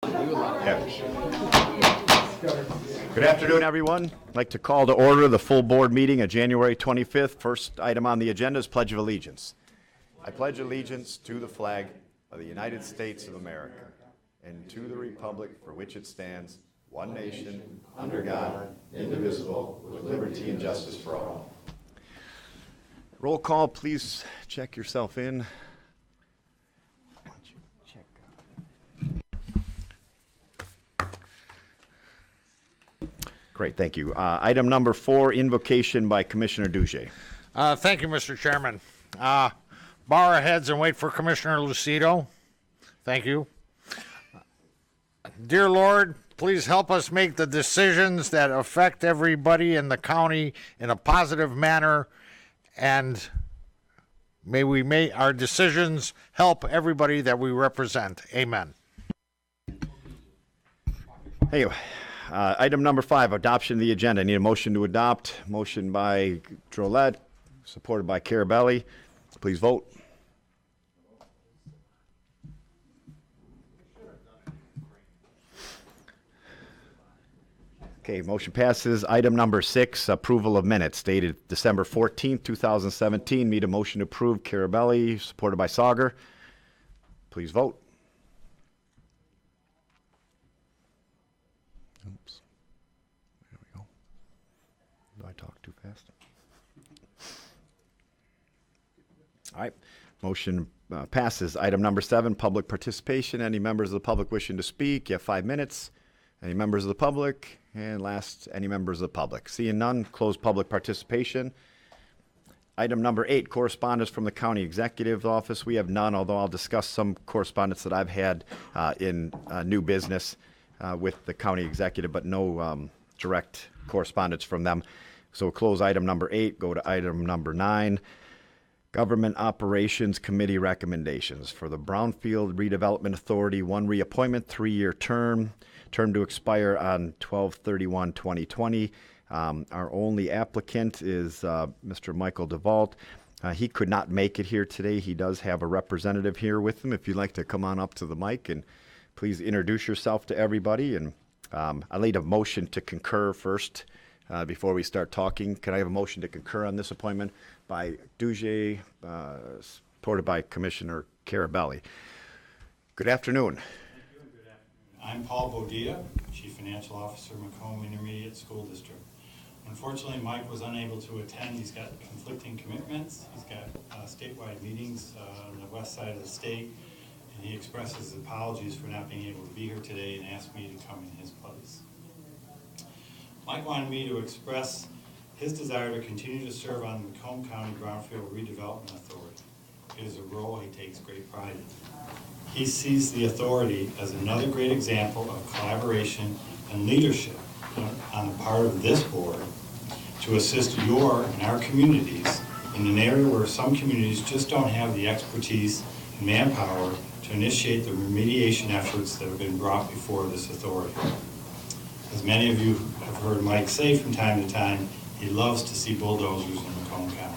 Yeah. Good afternoon, everyone. I'd like to call to order the full board meeting of January 25th. First item on the agenda is Pledge of Allegiance. I pledge allegiance to the flag of the United States of America and to the republic for which it stands, one nation, under God, indivisible, with liberty and justice for all. Roll call, please check yourself in. Great, thank you. Item number 4, invocation by Commissioner Duzyj. Thank you, Mr. Chairman. Bow our heads and wait for Commissioner Lucido. Thank you. Dear Lord, please help us make the decisions that affect everybody in the county in a positive manner, and may our decisions help everybody that we represent. Amen. Hey, item number 5, adoption of the agenda. I need a motion to adopt. Motion by Drolet, supported by Carabelli. Please vote. Okay, motion passes. Item number 6, approval of minutes dated December 14th, 2017. Need a motion to approve. Carabelli, supported by Sauger. Please vote. Oops. There we go. Did I talk too fast? All right. Motion passes. Item number 7, public participation. Any members of the public wishing to speak? You have 5 minutes. Any members of the public? And last, any members of the public? Seeing none, close public participation. Item number 8, correspondence from the county executive's office. We have none, although I'll discuss some correspondence that I've had in new business with the county executive, but no direct correspondence from them. So we'll close item number 8, go to item number 9. Government Operations Committee recommendations for the Brownfield Redevelopment Authority, 1 reappointment, 3-year term to expire on 12/31/2020. Our only applicant is Mr. Michael DeVault. He could not make it here today. He does have a representative here with him. If you'd like to come on up to the mic and please introduce yourself to everybody. And I laid a motion to concur first before we start talking. Can I have a motion to concur on this appointment by Duzyj, supported by Commissioner Carabelli? Good afternoon. I'm Paul Bodilla, Chief Financial Officer, Macomb Intermediate School District. Unfortunately, Mike was unable to attend. He's got conflicting commitments. He's got statewide meetings on the west side of the state, and he expresses apologies for not being able to be here today and asked me to come in his place. Mike wanted me to express his desire to continue to serve on the Macomb County Brownfield Redevelopment Authority. It is a role he takes great pride in. He sees the authority as another great example of collaboration and leadership on the part of this board to assist your and our communities in an area where some communities just don't have the expertise and manpower to initiate the remediation efforts that have been brought before this authority. As many of you have heard Mike say from time to time, he loves to see bulldozers in Macomb County.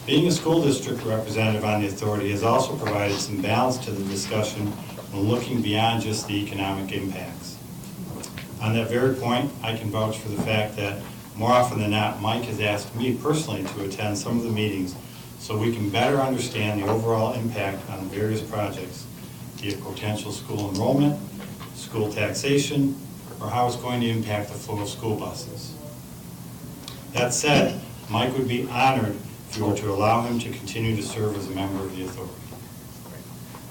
Being a school district representative on the authority has also provided some balance to the discussion when looking beyond just the economic impacts. On that very point, I can vouch for the fact that more often than not, Mike has asked me personally to attend some of the meetings so we can better understand the overall impact on various projects, be it potential school enrollment, school taxation, or how it's going to impact the flow of school buses. That said, Mike would be honored if you were to allow him to continue to serve as a member of the authority.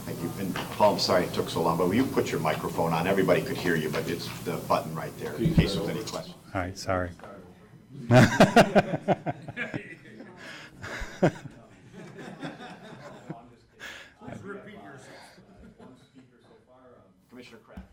Thank you. And Paul, I'm sorry it took so long, but will you put your microphone on? Everybody could hear you, but it's the button right there in case there's any questions. All right, sorry. Commissioner Kraft.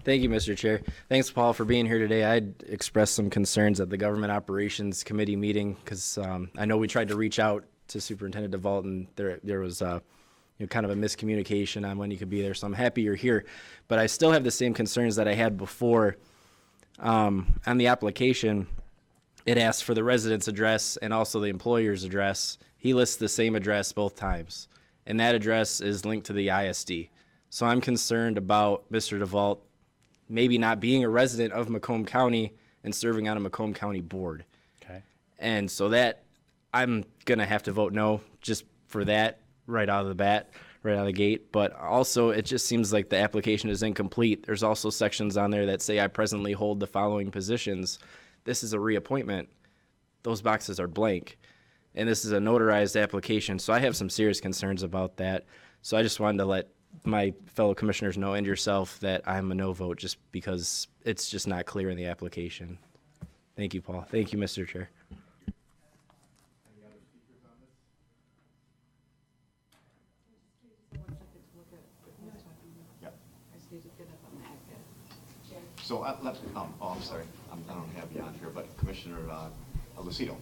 Thank you, Mr. Chair. Thanks, Paul, for being here today. I'd expressed some concerns at the Government Operations Committee meeting because I know we tried to reach out to Superintendent DeVault, and there was kind of a miscommunication on when he could be there. So I'm happy you're here. But I still have the same concerns that I had before. On the application, it asks for the resident's address and also the employer's address. He lists the same address both times, and that address is linked to the ISD. So I'm concerned about Mr. DeVault maybe not being a resident of Macomb County and serving on a Macomb County board. Okay. And so that I'm going to have to vote no just for that right out of the bat, right out of the gate. But also, it just seems like the application is incomplete. There's also sections on there that say I presently hold the following positions. This is a reappointment. Those boxes are blank. And this is a notarized application. So I have some serious concerns about that. So I just wanted to let my fellow commissioners know and yourself that I'm a no vote just because it's just not clear in the application. Thank you, Paul. Thank you, Mr. Chair. So, I'm sorry, I don't have you on here, but Commissioner Lucido.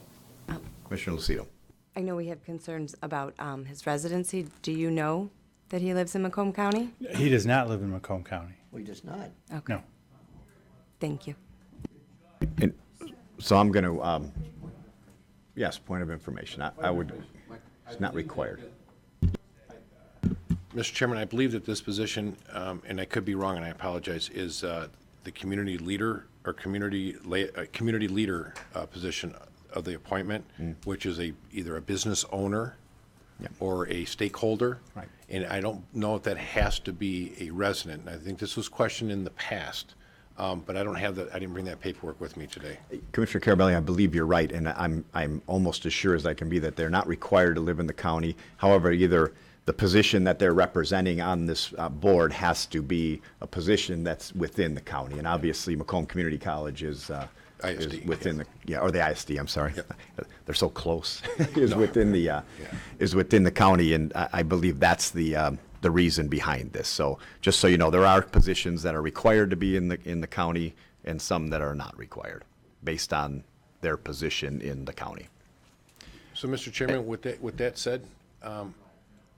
Commissioner Lucido. I know we have concerns about his residency. Do you know that he lives in Macomb County? He does not live in Macomb County. We does not. Okay. No. Thank you. And so I'm going to, yes, point of information. I would, it's not required. Mr. Chairman, I believe that this position, and I could be wrong, and I apologize, is the community leader or community leader position of the appointment, which is either a business owner or a stakeholder. Right. And I don't know if that has to be a resident. I think this was questioned in the past, but I don't have that. I didn't bring that paperwork with me today. Commissioner Carabelli, I believe you're right, and I'm almost as sure as I can be that they're not required to live in the county. However, either the position that they're representing on this board has to be a position that's within the county, and obviously Macomb Community College is ISD, within or the ISD. I'm sorry, Yep. they're so close. is within the county, and I believe that's the reason behind this. So just so you know, there are positions that are required to be in the county, and some that are not required, based on their position in the county. So, Mr. Chairman, with that said,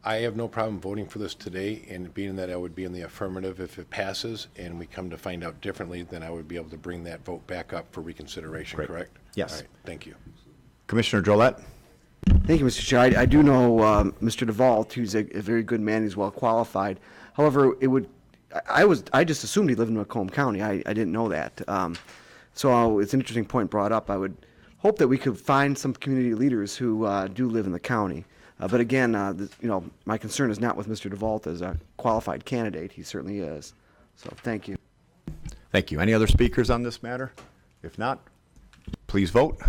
I have no problem voting for this today, and being that I would be in the affirmative if it passes, and we come to find out differently, then I would be able to bring that vote back up for reconsideration, Great. correct? Yes. All right, thank you. Commissioner Drollet? Thank you, Mr. Chair. I do know Mr. DeVault, who's a very good man. He's well qualified. However, I just assumed he lived in Macomb County. I didn't know that. So it's an interesting point brought up. I would hope that we could find some community leaders who do live in the county. But again, my concern is not with Mr. DeVault as a qualified candidate. He certainly is. So thank you. Thank you. Any other speakers on this matter? If not, please vote.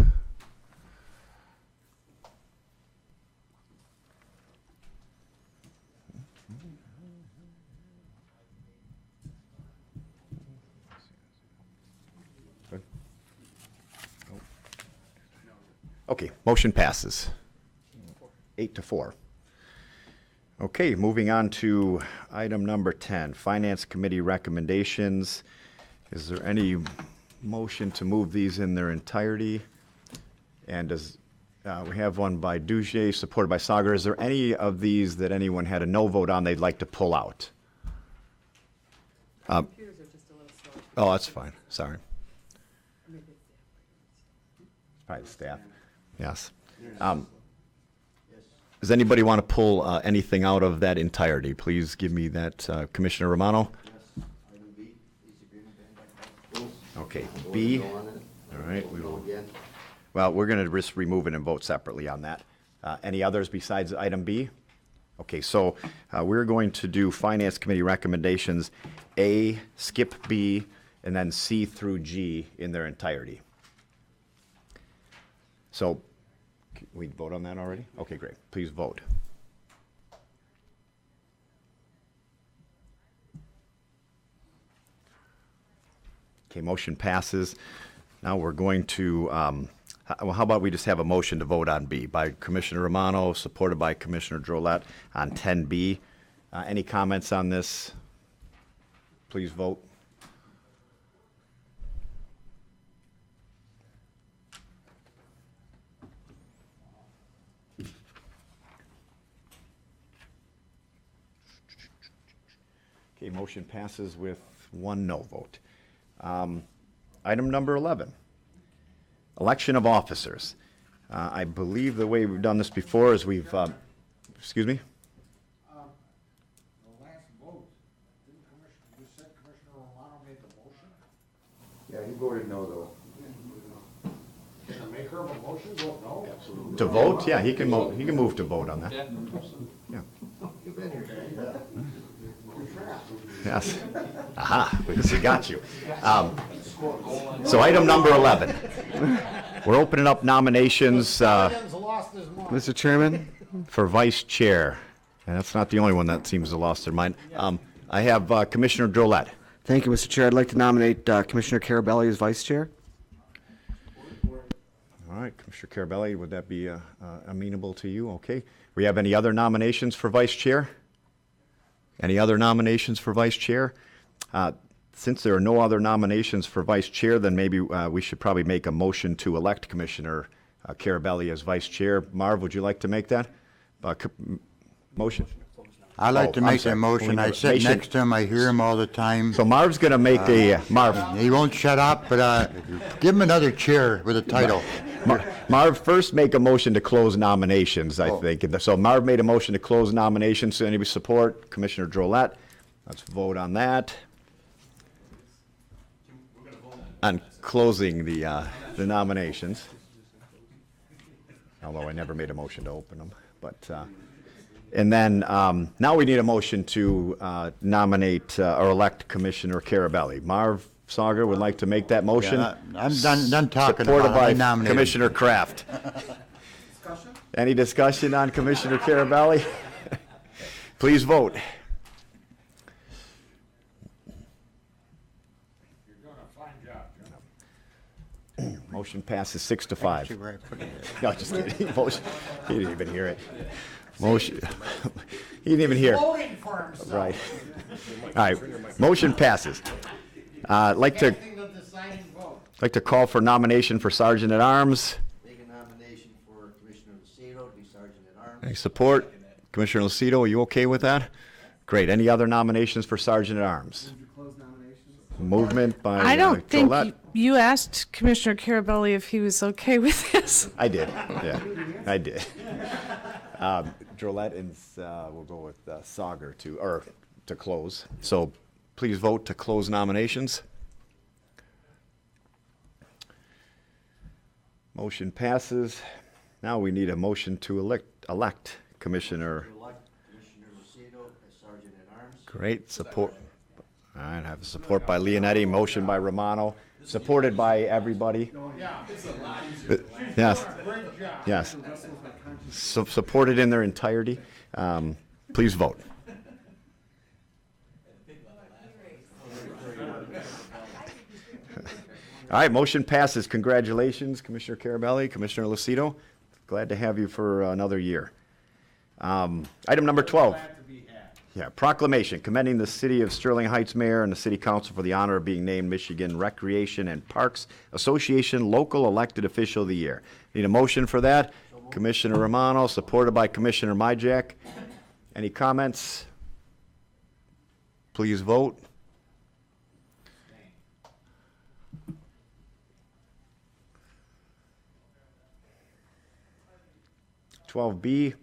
Okay, motion passes. 8-4. Okay, moving on to item number 10, Finance Committee recommendations. Is there any motion to move these in their entirety? And we have one by Duzyj, supported by Sagar. Is there any of these that anyone had a no vote on they'd like to pull out? Oh, that's fine. Sorry. Probably the staff. Yes. Does anybody want to pull anything out of that entirety? Please give me that. Commissioner Romano? Okay, B. All right. Well, we're going to just remove it and vote separately on that. Any others besides item B? Okay, so we're going to do Finance Committee recommendations A, skip B, and then C through G in their entirety. So, we vote on that already? Okay, great. Please vote. Okay, motion passes. Now we're going to, well, how about we just have a motion to vote on B by Commissioner Romano, supported by Commissioner Drollet on 10B. Any comments on this? Please vote. Okay, motion passes with 1 no vote. Item number 11, election of officers. I believe the way we've done this before is we've, excuse me? The last vote He voted no, though. Can the maker of a motion vote no? Absolutely. To vote? Yeah, he can move to vote on that. Yeah. Yes. Aha, we got you. So item number 11. We're opening up nominations Mr. Chairman? for vice chair. And that's not the only one that seems to have lost their mind. I have Commissioner Drollet. Thank you, Mr. Chair. I'd like to nominate Commissioner Carabelli as vice chair. All right, Commissioner Carabelli, would that be amenable to you? Okay. We have any other nominations for vice chair? Any other nominations for vice chair? Since there are no other nominations for vice chair, then maybe we should probably make a motion to elect Commissioner Carabelli as vice chair. Marv, would you like to make that motion? I like to I'm make sorry. that motion. I sit Motion. next to him. I hear him all the time. So Marv's going to make Marv. He won't shut up, but give him another chair with a title. Marv, first make a motion to close nominations, I think. So Marv made a motion to close nominations. So anybody support? Commissioner Drollet. Let's vote on that. On closing the nominations. Although I never made a motion to open them. But, and then now we need a motion to nominate or elect Commissioner Carabelli. Marv Sauger would like to make that motion. Yeah, I'm done talking Supported about it. I by nominate him. Commissioner Kraft. Any discussion on Commissioner Carabelli? Please vote. Motion passes 6-5. See where I put it. No, just kidding. Motion, he didn't even hear it. Motion, he didn't even hear it. Voting for himself. Right. All right, motion passes. Like to call for nomination for Sergeant at Arms. Make a nomination for Commissioner Lucido to be Sergeant at Arms. Any support? Commissioner Lucido, are you okay with that? Great. Any other nominations for Sergeant at Arms? Movement by I don't think Drollet. you asked Commissioner Carabelli if he was okay with this. I did. Yeah, I did. Drollet and we'll go with Sauger to close. So please vote to close nominations. Motion passes. Now we need a motion to elect Commissioner. Elect Commissioner Lucido as Sergeant at Arms. Great support. All right, I have support by Leonetti, motion by Romano, supported by everybody. Yes. Yes. So supported in their entirety. Please vote. All right, motion passes. Congratulations, Commissioner Carabelli, Commissioner Lucido. Glad to have you for another year. Item number 12. Yeah, proclamation commending the City of Sterling Heights Mayor and the City Council for the honor of being named Michigan Recreation and Parks Association Local Elected Official of the Year. Need a motion for that? Commissioner Romano, supported by Commissioner Myjack. Any comments? Please vote. B,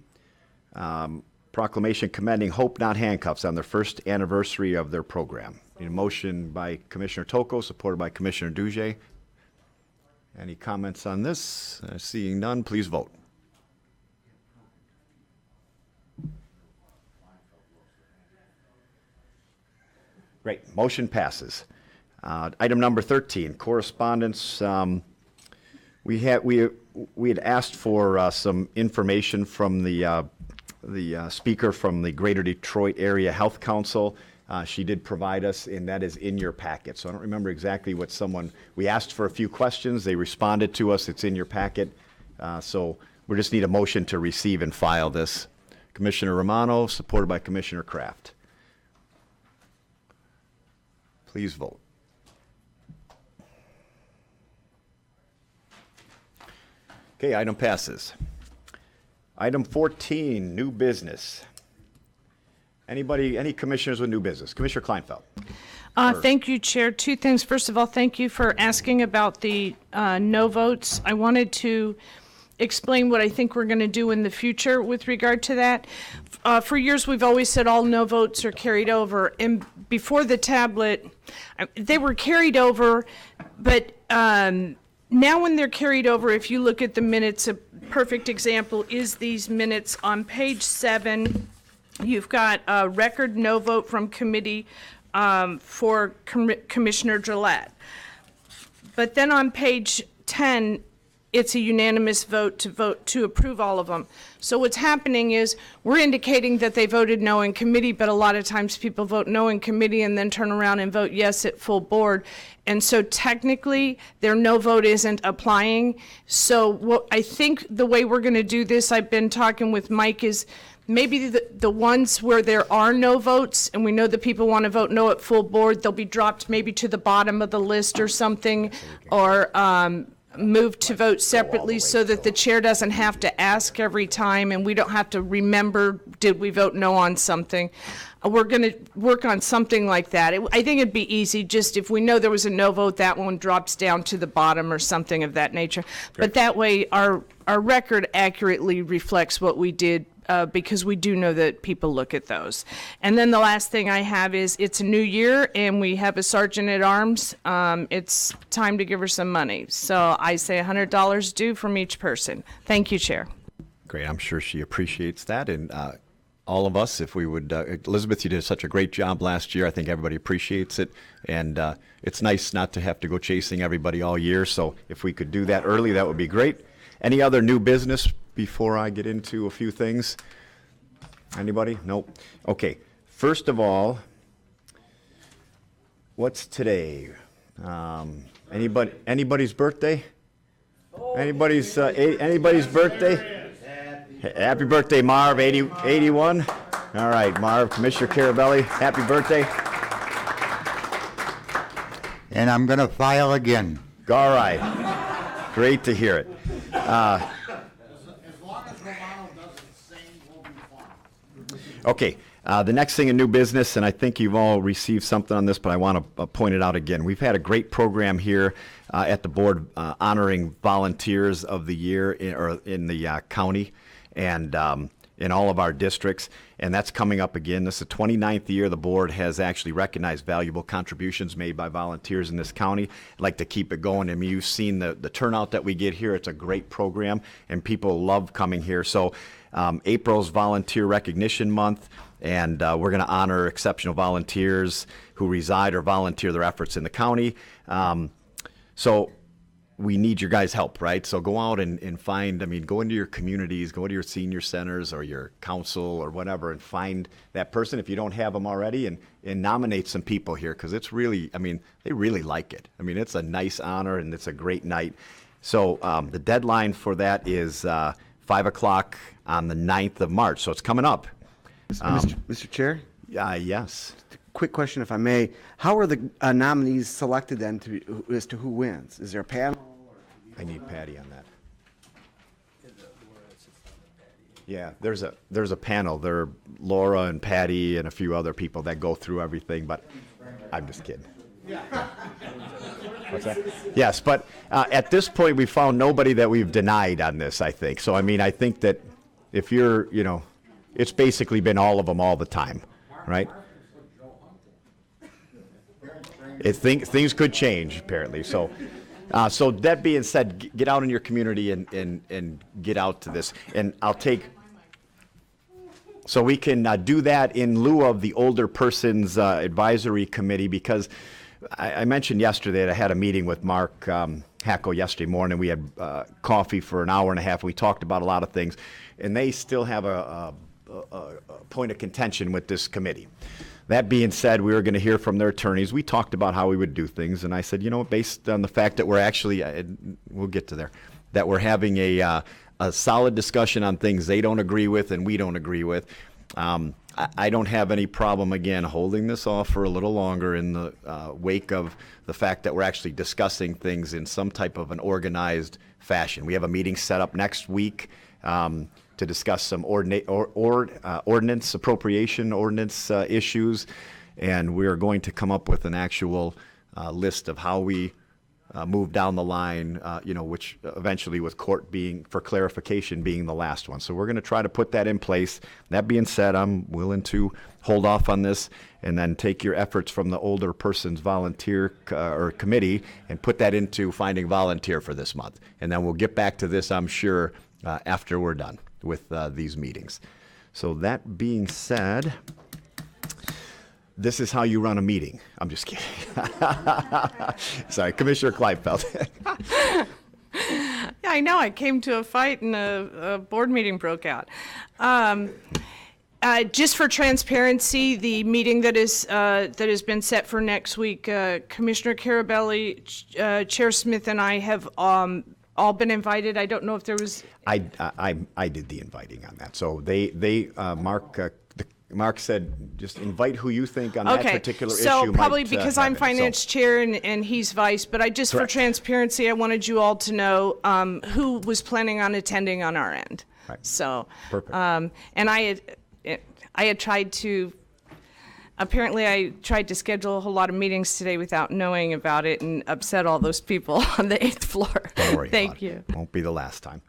proclamation commending Hope Not Handcuffs on their first anniversary of their program. Need a motion by Commissioner Toko, supported by Commissioner Duzyj. Any comments on this? Seeing none, please vote. Great, motion passes. Item number 13, correspondence. We had asked for some information from the speaker from the Greater Detroit Area Health Council. She did provide us, and that is in your packet. So I don't remember exactly what we asked for a few questions. They responded to us. It's in your packet. So we just need a motion to receive and file this. Commissioner Romano, supported by Commissioner Kraft. Please vote. Okay, item passes. Item 14, new business. Any commissioners with new business? Commissioner Kleinfeld. Thank you, Chair. Two things. First of all, thank you for asking about the no votes. I wanted to explain what I think we're going to do in the future with regard to that. For years, we've always said all no votes are carried over, and before the tablet, they were carried over, but now when they're carried over, if you look at the minutes, a perfect example is these minutes on page 7. You've got a record no vote from committee for Commissioner Gillette. But then on page 10, it's a unanimous vote to approve all of them. So what's happening is we're indicating that they voted no in committee, but a lot of times people vote no in committee and then turn around and vote yes at full board. And so technically their no vote isn't applying. So what I think the way we're going to do this, I've been talking with Mike, is maybe the ones where there are no votes and we know that people want to vote no at full board, they'll be dropped maybe to the bottom of the list or something, or moved to vote separately so that the chair doesn't have to ask every time and we don't have to remember, did we vote no on something? We're going to work on something like that. I think it'd be easy, just if we know there was a no vote, that one drops down to the bottom or something of that nature. But that way our record accurately reflects what we did, because we do know that people look at those. And then the last thing I have is, it's a new year and we have a sergeant at arms. It's time to give her some money. So I say $100 due from each person. Thank you, Chair. Great. I'm sure she appreciates that. And all of us, if we would, Elizabeth, you did such a great job last year. I think everybody appreciates it. And it's nice not to have to go chasing everybody all year. So if we could do that early, that would be great. Any other new business before I get into a few things? Anybody? Nope. Okay. First of all, what's today? Anybody's birthday? Anybody's birthday? Happy birthday, Marv, 81. All right, Marv, Commissioner Carabelli, happy birthday. And I'm going to file again. All right. Great to hear it. As long as Romano doesn't sing, we'll be fine. Okay, the next thing in new business, and I think you've all received something on this, but I want to point it out again. We've had a great program here at the board honoring volunteers of the year in the county and in all of our districts, and that's coming up again. This is the 29th year the board has actually recognized valuable contributions made by volunteers in this county. I'd like to keep it going. I mean, you've seen the turnout that we get here. It's a great program, and people love coming here. So April's Volunteer Recognition Month, and we're going to honor exceptional volunteers who reside or volunteer their efforts in the county. So we need your guys' help, right? So go out and find, go into your communities, go to your senior centers or your council or whatever and find that person if you don't have them already, and nominate some people here, because it's really, they really like it. It's a nice honor and it's a great night. So the deadline for that is 5 o'clock on the 9th of March. So it's coming up. Mr. Chair? Yes. Quick question, if I may. How are the nominees selected then as to who wins? Is there a panel? I need Patty on that. Yeah, there's a panel. There are Laura and Patty and a few other people that go through everything, but I'm just kidding. What's that? Yes, but at this point, we found nobody that we've denied on this, I think. So, I think that if you're, it's basically been all of them all the time, right? Things could change, apparently. So that being said, get out in your community and get out to this. And I'll take, so we can do that in lieu of the Older Persons Advisory Committee, because I mentioned yesterday that I had a meeting with Mark Hackel yesterday morning. We had coffee for an hour and a half. We talked about a lot of things, and they still have a point of contention with this committee. That being said, we were going to hear from their attorneys. We talked about how we would do things, and I said, based on the fact that we're actually, we'll get to there, that we're having a solid discussion on things they don't agree with and we don't agree with, I don't have any problem, again, holding this off for a little longer in the wake of the fact that we're actually discussing things in some type of an organized fashion. We have a meeting set up next week to discuss some ordinance appropriation ordinance issues, and we are going to come up with an actual list of how we move down the line, which eventually with court being, for clarification, being the last one. So we're going to try to put that in place. That being said, I'm willing to hold off on this and then take your efforts from the older person's volunteer or committee and put that into finding volunteer for this month. And then we'll get back to this, I'm sure, after we're done with these meetings. So that being said, this is how you run a meeting. I'm just kidding. Sorry, Commissioner Kleifeld. Yeah, I know. I came to a fight and a board meeting broke out. Just for transparency, the meeting that has been set for next week, Commissioner Carabelli, Chair Smith, and I have all been invited. I don't know if there was. I did the inviting on that. So Mark said, just invite who you think on that particular issue. So probably might, because have I'm it. finance chair and he's vice, but for Correct. transparency, I wanted you all to know who was planning on attending on our end. Right. So, Perfect. and I had tried to. Apparently, I tried to schedule a whole lot of meetings today without knowing about it and upset all those people on the 8th floor. Don't worry Thank about you. It. Won't be the last time.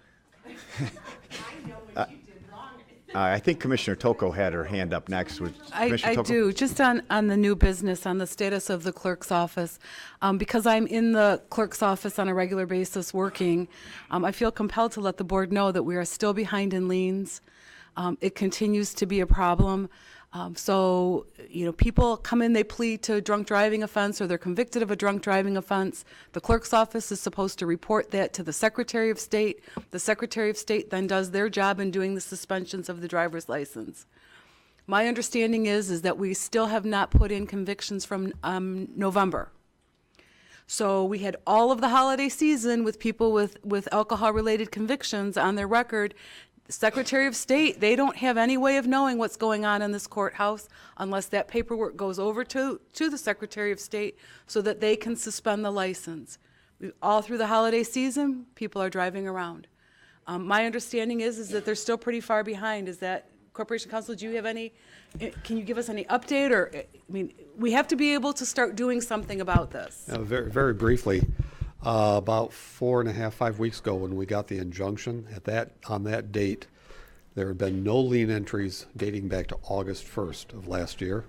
I think Commissioner Toko had her hand up next. I Toko? do. Just on the new business, on the status of the clerk's office, because I'm in the clerk's office on a regular basis working, I feel compelled to let the board know that we are still behind in liens. It continues to be a problem. So, people come in, they plead to a drunk driving offense or they're convicted of a drunk driving offense. The clerk's office is supposed to report that to the Secretary of State. The Secretary of State then does their job in doing the suspensions of the driver's license. My understanding is that we still have not put in convictions from November. So we had all of the holiday season with people with alcohol-related convictions on their record. The Secretary of State, they don't have any way of knowing what's going on in this courthouse unless that paperwork goes over to the Secretary of State so that they can suspend the license. All through the holiday season, people are driving around. My understanding is that they're still pretty far behind. Is that, Corporation Counsel, do you have any, can you give us any update? Or, we have to be able to start doing something about this. Very, very briefly. About 4.5, 5 weeks ago, when we got the injunction, on that date, there had been no lien entries dating back to August 1st of last year,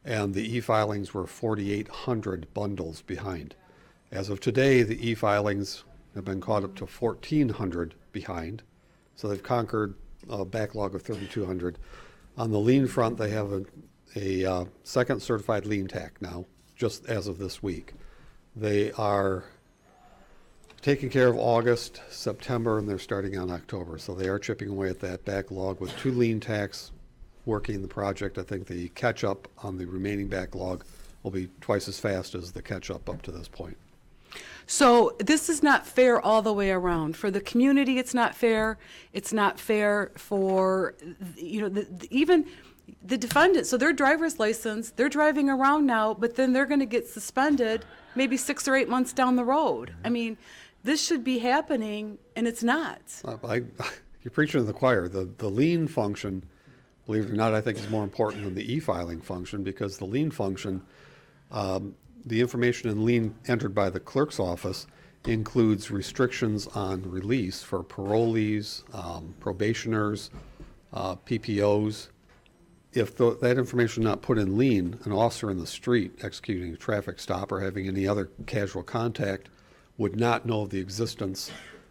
and the e-filings were 4,800 bundles behind. As of today, the e-filings have been caught up to 1,400 behind, so they've conquered a backlog of 3,200. On the lien front, they have a second certified lien tack now, just as of this week. They are taking care of August, September, and they're starting on October. So they are chipping away at that backlog with 2 lien tacks working the project. I think the catch-up on the remaining backlog will be twice as fast as the catch-up up to this point. So this is not fair all the way around. For the community, it's not fair. It's not fair for, even the defendant. So their driver's license, they're driving around now, but then they're going to get suspended maybe 6 or 8 months down the road. This should be happening, and it's not. You're preaching to the choir. The lien function, believe it or not, I think is more important than the e-filing function, because the lien function, the information in lien entered by the clerk's office includes restrictions on release for parolees, probationers, PPOs. If that information is not put in lien, an officer in the street executing a traffic stop or having any other casual contact would not know of the existence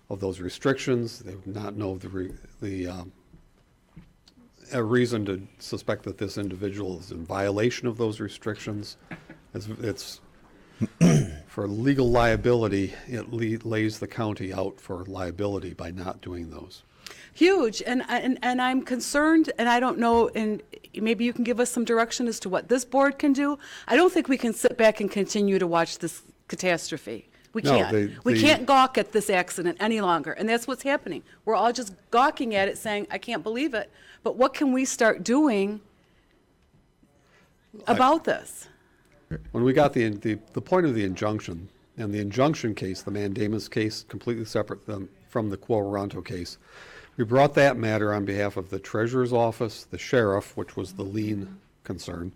of those restrictions. They would not know of a reason to suspect that this individual is in violation of those restrictions. It's for legal liability, it lays the county out for liability by not doing those. Huge, and I'm concerned, and I don't know, and maybe you can give us some direction as to what this board can do. I don't think we can sit back and continue to watch this catastrophe. We can't. We can't gawk at this accident any longer, and that's what's happening. We're all just gawking at it, saying, "I can't believe it." But what can we start doing about this? When we got the point of the injunction, and the injunction case, the mandamus case, completely separate from the Quo Warranto case, we brought that matter on behalf of the Treasurer's Office, the Sheriff, which was the lien concern,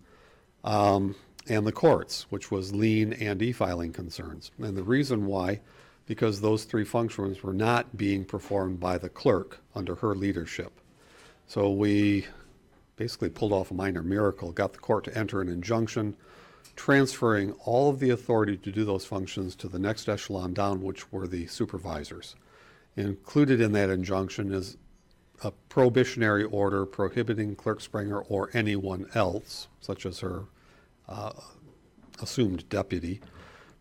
and the courts, which was lien and e-filing concerns. And the reason why, because those three functions were not being performed by the clerk under her leadership. So we basically pulled off a minor miracle, got the court to enter an injunction, transferring all of the authority to do those functions to the next echelon down, which were the supervisors. Included in that injunction is a prohibitionary order prohibiting Clerk Springer or anyone else, such as her assumed deputy,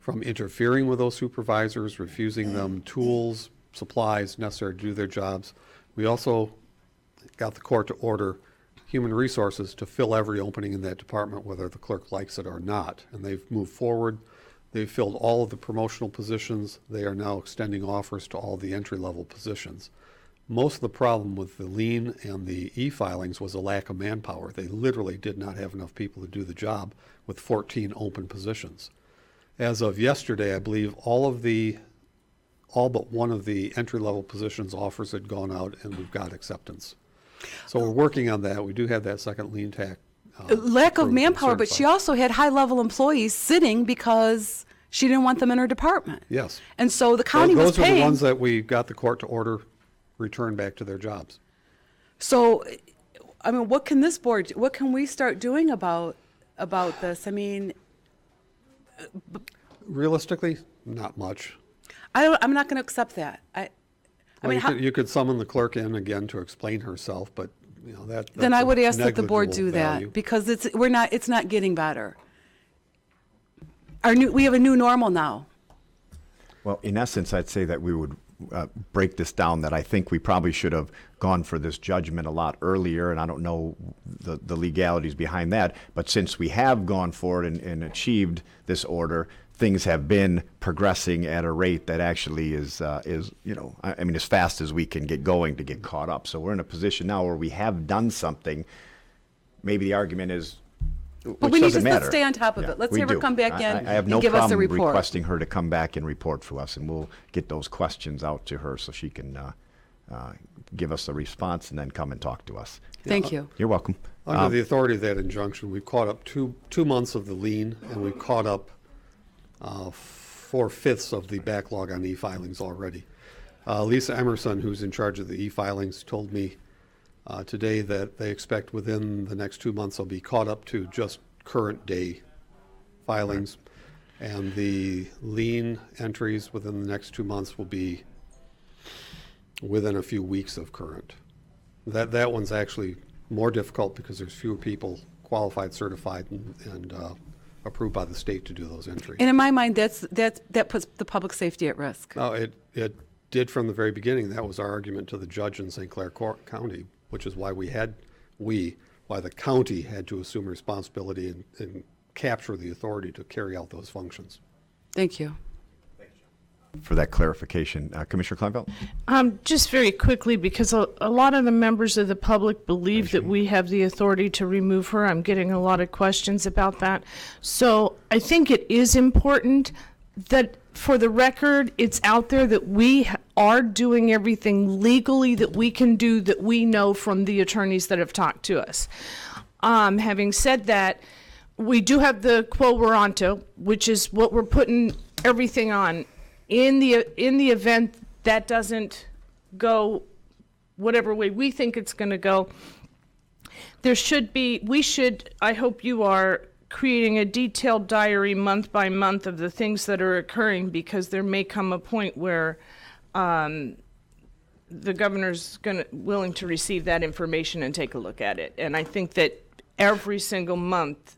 from interfering with those supervisors, refusing them tools, supplies necessary to do their jobs. We also got the court to order Human Resources to fill every opening in that department, whether the clerk likes it or not. And they've moved forward. They've filled all of the promotional positions. They are now extending offers to all the entry-level positions. Most of the problem with the lien and the e-filings was a lack of manpower. They literally did not have enough people to do the job with 14 open positions. As of yesterday, I believe all but one of the entry-level positions offers had gone out, and we've got acceptance. So we're working on that. We do have that second lien tax. Lack of manpower, but she also had high-level employees sitting because she didn't want them in her department. Yes. And so the county was paying. Those are the ones that we got the court to order return back to their jobs. So, I mean, what can this board, what can we start doing about this? I mean, realistically, not much. I'm not going to accept that. You could summon the clerk in again to explain herself, but you know that's then I would ask that the board negligible do value. that because it's not getting better. We have a new normal now. Well, in essence, I'd say that we would break this down, that I think we probably should have gone for this judgment a lot earlier, and I don't know the legalities behind that, but since we have gone forward and achieved this order, things have been progressing at a rate that actually is I mean, as fast as we can get going to get caught up. So we're in a position now where we have done something. Maybe the argument is, But we need to let's stay on top of it. Let's have her come back in I have no and give us a problem report. requesting her to come back and report to us, and we'll get those questions out to her so she can give us a response and then come and talk to us. Thank you. You're welcome. Under the authority of that injunction, we've caught up two months of the lien, and we've caught up 4/5 of the backlog on e-filings already. Lisa Emerson, who's in charge of the e-filings, told me today that they expect within the next 2 months they'll be caught up to just current day filings, and the lien entries within the next 2 months will be within a few weeks of current. That one's actually more difficult because there's fewer people qualified, certified, and approved by the state to do those entries. And in my mind, that puts the public safety at risk. No, it did from the very beginning. That was our argument to the judge in St. Clair County, which is why why the county had to assume responsibility and capture the authority to carry out those functions. Thank you. For that clarification. Commissioner Kleinfeld? Just very quickly, because a lot of the members of the public believe that we have the authority to remove her. I'm getting a lot of questions about that. So I think it is important that, for the record, it's out there that we are doing everything legally that we can do, that we know from the attorneys that have talked to us. Having said that, we do have the quo warranto, which is what we're putting everything on. In the event that doesn't go whatever way we think it's going to go, I hope you are creating a detailed diary month by month of the things that are occurring, because there may come a point where the governor's willing to receive that information and take a look at it. And I think that every single month,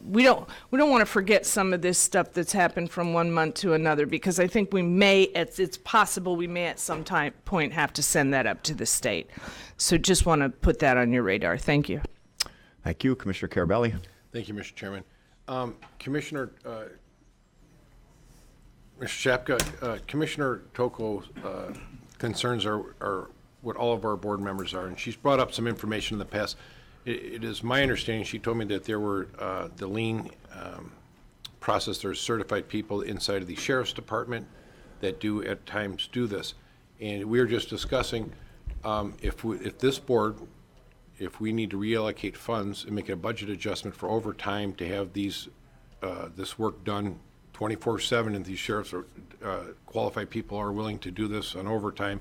we don't want to forget some of this stuff that's happened from one month to another, because I think it's possible we may at some point have to send that up to the state. So just want to put that on your radar. Thank you. Thank you. Commissioner Carabelli? Thank you, Mr. Chairman. Commissioner, Mr. Shapka, Commissioner Toko's concerns are what all of our board members are, and she's brought up some information in the past. It is my understanding, she told me that there were the lien process, there's certified people inside of the Sheriff's Department that do at times do this. And we were just discussing if this board if we need to reallocate funds and make a budget adjustment for overtime to have these, this work done 24/7, and these sheriffs are, qualified people are willing to do this on overtime,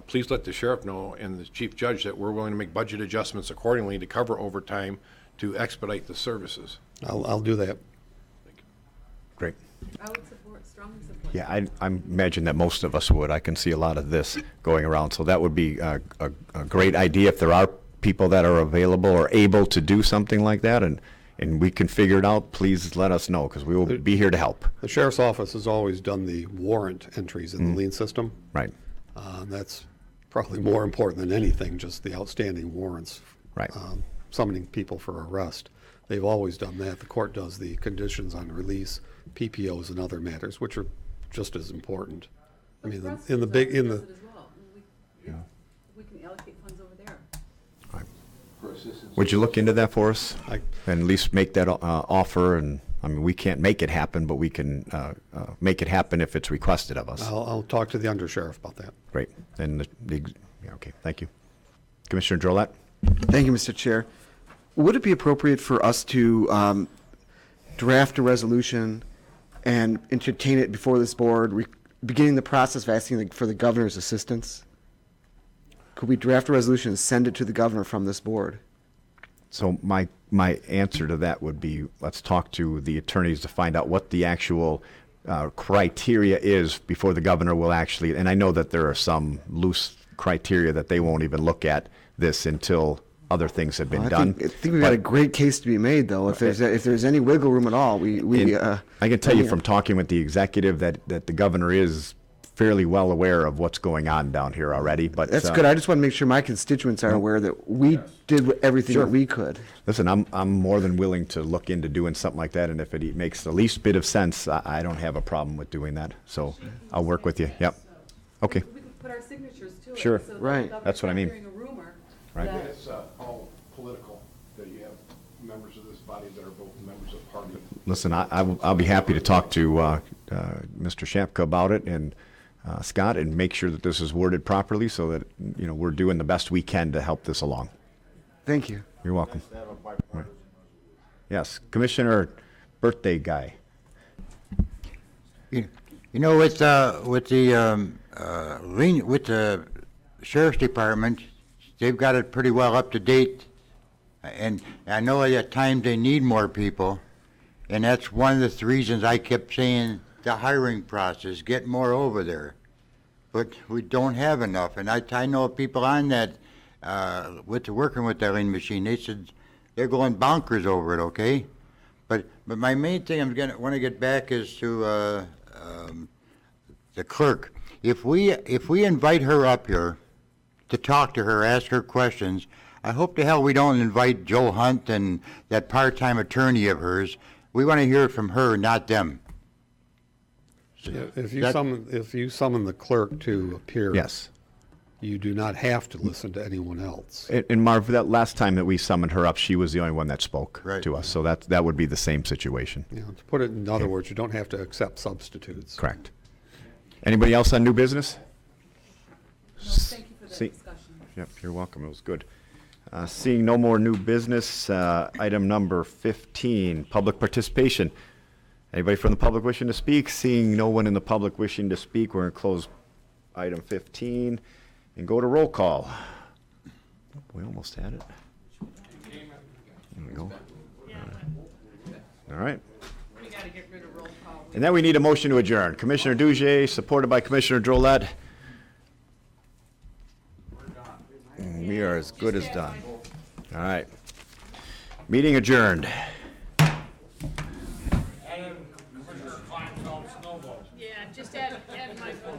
please let the sheriff know and the chief judge that we're willing to make budget adjustments accordingly to cover overtime to expedite the services. I'll do that. Great. I would strongly support. Yeah, I imagine that most of us would. I can see a lot of this going around, so that would be a great idea if there are people that are available or able to do something like that, and we can figure it out. Please let us know, because we will be here to help. The sheriff's office has always done the warrant entries in the lien system. Right. That's probably more important than anything, just the outstanding warrants. Right. Summoning people for arrest. They've always done that. The court does the conditions on release, PPOs, and other matters, which are just as important. I mean, in the big, in the. We can allocate funds over there. Would you look into that for us? And at least make that offer, and, I mean, we can't make it happen, but we can make it happen if it's requested of us. I'll talk to the undersheriff about that. Great. And yeah, okay, thank you. Commissioner Drollet? Thank you, Mr. Chair. Would it be appropriate for us to draft a resolution and entertain it before this board, beginning the process of asking for the governor's assistance? Could we draft a resolution and send it to the governor from this board? So my answer to that would be, let's talk to the attorneys to find out what the actual criteria is before the governor will actually, and I know that there are some loose criteria that they won't even look at this until other things have been done. I think we've got a great case to be made, though. If there's any wiggle room at all, I can tell you from talking with the executive that the governor is fairly well aware of what's going on down here already. But that's good. I just want to make sure my constituents are aware that we did everything that we could. Listen, I'm more than willing to look into doing something like that, and if it makes the least bit of sense, I don't have a problem with doing that. So I'll work with you. Yep. Okay. We could put our signatures to it. Sure. So that Right. the governor's That's what I not mean. hearing a rumor Right. that- It's all political, that you have members of this body that are both members of party. Listen, I'll be happy to talk to Mr. Shapka about it, and Scott, and make sure that this is worded properly so that, you know, we're doing the best we can to help this along. Thank you. You're welcome. Right. Yes, Commissioner Birthday Guy. You know, with the sheriff's department, they've got it pretty well up to date, and I know at times they need more people, and that's one of the reasons I kept saying the hiring process, get more over there, but we don't have enough, and I know people on that working with that lane machine. They said they're going bonkers over it. Okay, but my main thing want to get back is to the clerk. If we invite her up here to talk to her, ask her questions, I hope to hell we don't invite Joe Hunt and that part-time attorney of hers. We want to hear it from her, not them. Yeah, if you summon the clerk to appear, Yes. you do not have to listen to anyone else. And Marv, that last time that we summoned her up, she was the only one that spoke Right. to us. So that would be the same situation. You know, to put it in other words, you don't have to accept substitutes. Correct. Anybody else on new business? No, thank you for that See- discussion. Yep, you're welcome. It was good. Seeing no more new business, item number 15, public participation. Anybody from the public wishing to speak? Seeing no one in the public wishing to speak, we're going to close item 15 and go to roll call. We almost had it. There we go. All right. We gotta get rid of roll call. And then we need a motion to adjourn. Commissioner Duzyj, supported by Commissioner Drollet. We are as good as done. All right. Meeting adjourned. Yeah, just add my vote.